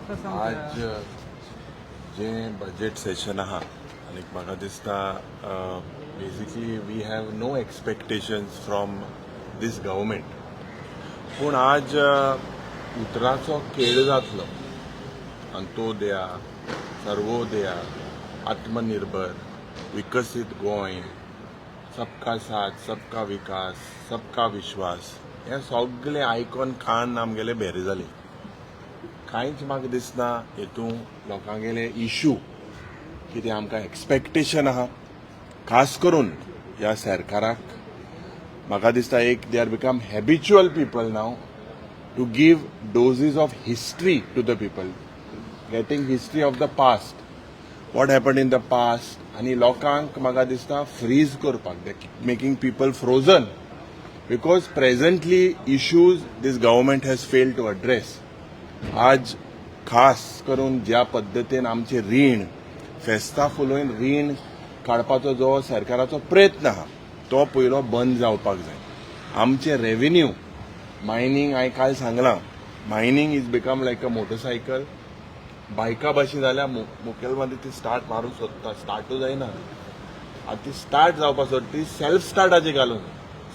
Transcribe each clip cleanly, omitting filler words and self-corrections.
आज जे budget session आहा आनी म्हाका दिसता basically we have no expectations from this government पूण आज उतराचो खेळ जातलो अंत्योदया सर्वोदया आत्मनिर्भर विकसीत गोंय सबका साथ सबका विकास सबका विश्वास हे सगळे आयकून खान आमगेले भेरे जाले कांयच म्हाका दिसना हेतून लोकांगेले इशू कितें आमकां एक्सपेक्टेशन आहा खास करून ह्या सरकाराक म्हाका दिसता एक they are become habitual people now to give doses of history to the people getting history of the past what happen in the past आनी लोकांक म्हाका दिसता फ्रीज करपाक making people frozen because presently issues this government has failed to address आज खास करून ज्या पद्दतीन आमचे रीण फेस्ता फुलोवन रीण काडपाचो जो सरकाराचो प्रयत्न आहा तो पयलो बंद जावपाक जाय आमचे रेव्हेन्यू मायनींग हांवें काल सांगलां mining is become like a motorcycle बायका भाशेन जाल्यार मुखेलमंत्री ती स्टार्ट मारूंक सोदता स्टार्टूय जायना आतां ती स्टार्ट जावपाक सोदता ती सेल्फ स्टार्टाचेर घालून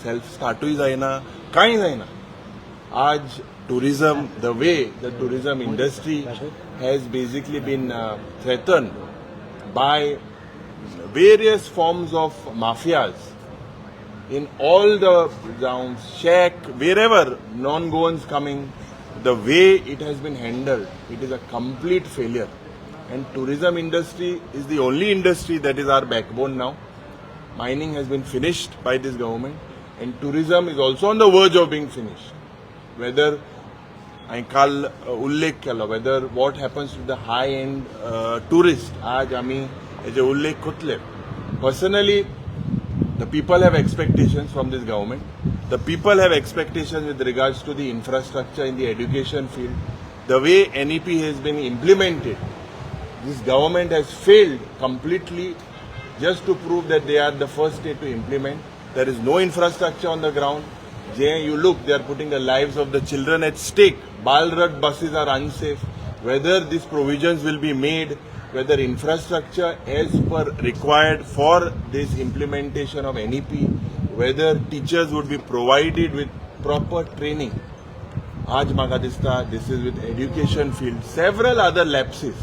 सेल्फ स्टार्टूय जायना कांय जायना आज tourism, the way the tourism industry has basically been threatened by various forms of mafias in all the towns, shack, wherever non-Goans coming, the way it has been handled, it is a complete failure. And tourism industry is the only industry that is our backbone now. Mining has been finished by this government and tourism is also on the verge of being finished. Whether I काल उल्लेख केलो whether what happens to the high end tourist आज आमी हेजे उल्लेख करतले personally the people have expectations from this government the people have expectations with regards to the infrastructure in the education field the way NEP has been implemented this government has failed completely just to prove that they are the first state to implement there is no infrastructure on the ground you look, they are putting the lives of the children at stake. Balrat buses are unsafe. Whether these provisions will be made, whether infrastructure as per required for this implementation of NEP, whether teachers would be provided with proper training. Aaj म्हाका दिसता this is with education field. Several other lapses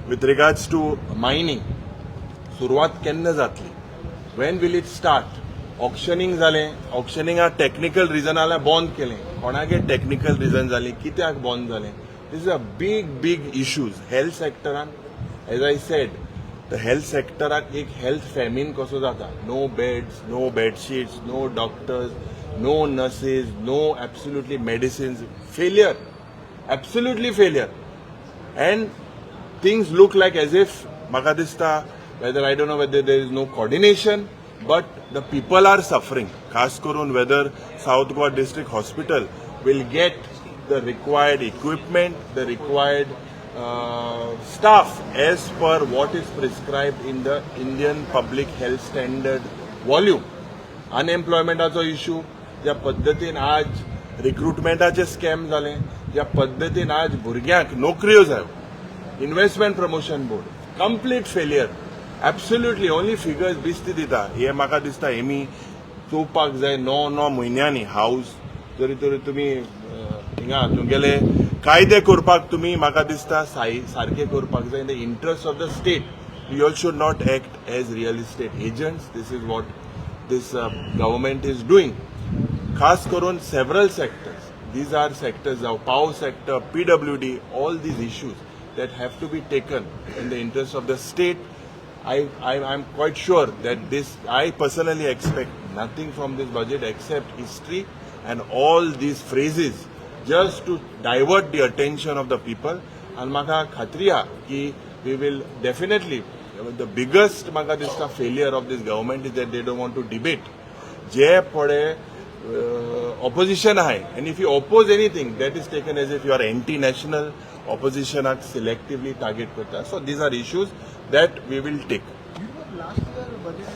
with regards to mining. सुरवात केन्ना जातली? When will it start? Auctioning जालें ऑक्शनिंगा technical रिजनाला बंद केलें कोणागे technical region जाली कित्याक बंद जालें this is a big issues health सेक्टरान as I said the health सेक्टराक एक हेल्थ फॅमिन कसो जाता no beds no bedsheets no doctors no nurses no absolutely medicines failure absolutely failure and things look like as if म्हाका दिसता whether I don't know whether there is no coordination but the people are suffering. Khas karun whether South Goa District Hospital will get the required equipment, the required staff as per what is prescribed in the Indian Public Health Standard volume. Unemployment issue, ज्या पद्धतीन आज रिक्रुटमेंटाचे scam जाले, ज्या पद्धतीन आज भुरग्यांक नोकऱ्यो जायो, investment promotion board, complete failure. Absolutely only figures बिस्ती दिता हे म्हाका दिसता हेमी चोवपाक जाय 9 म्हयन्यांनी हावस जरी तरी तुमी हिंगा तुमगेले कायदे करपाक तुमी म्हाका दिसता सारखे करपाक जाय in the interest of the state we all should not act as real estate agents this is what this government is doing खास करून several sectors these are sectors जावं power sector PWD all these issues that have to be taken in the interest of the state I'm quite sure that I personally expect nothing from this budget except history and all these phrases just to divert the attention of the people. And maka khatriya ki we will definitely, the biggest maka this failure of this government is that they don't want to debate. Je pade opposition hai, and if you oppose anything, that is taken as if you are anti-national. Opposition are selectively target karta. So these are issues that we will take. Last year budget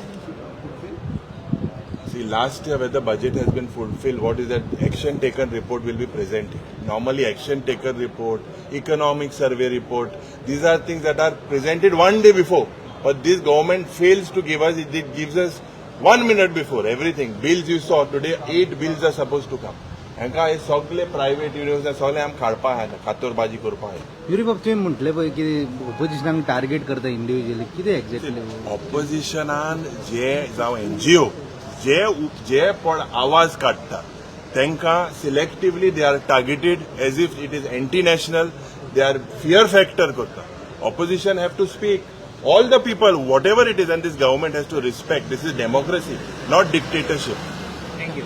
See, last year where the budget has been fulfilled, what is that action taken report will be presented. Normally action taken report, economic survey report, these are things that are presented one day before. But this government fails to give us, it gives us 1 minute before everything. Bills you saw today, 8 bills are supposed to come. हांकां हे सगळे private university सगळे आम काडपा आहा खातोरबाजी करपा आहा. Yuri बाब तुवें म्हटलें पळय की ऑपोजिशनाक टार्गेट करता इंडिव्हिज्युअली कितें एक्झॅक्टली ऑपोजिशनान जे जावं एनजीओ जे पण आवाज काडटा तांकां selectively they are targeted as if it is anti national. They are fear factor करता. Opposition have to speak. All the people, whatever it is, and this government has to respect. This is democracy, not dictatorship. Thank you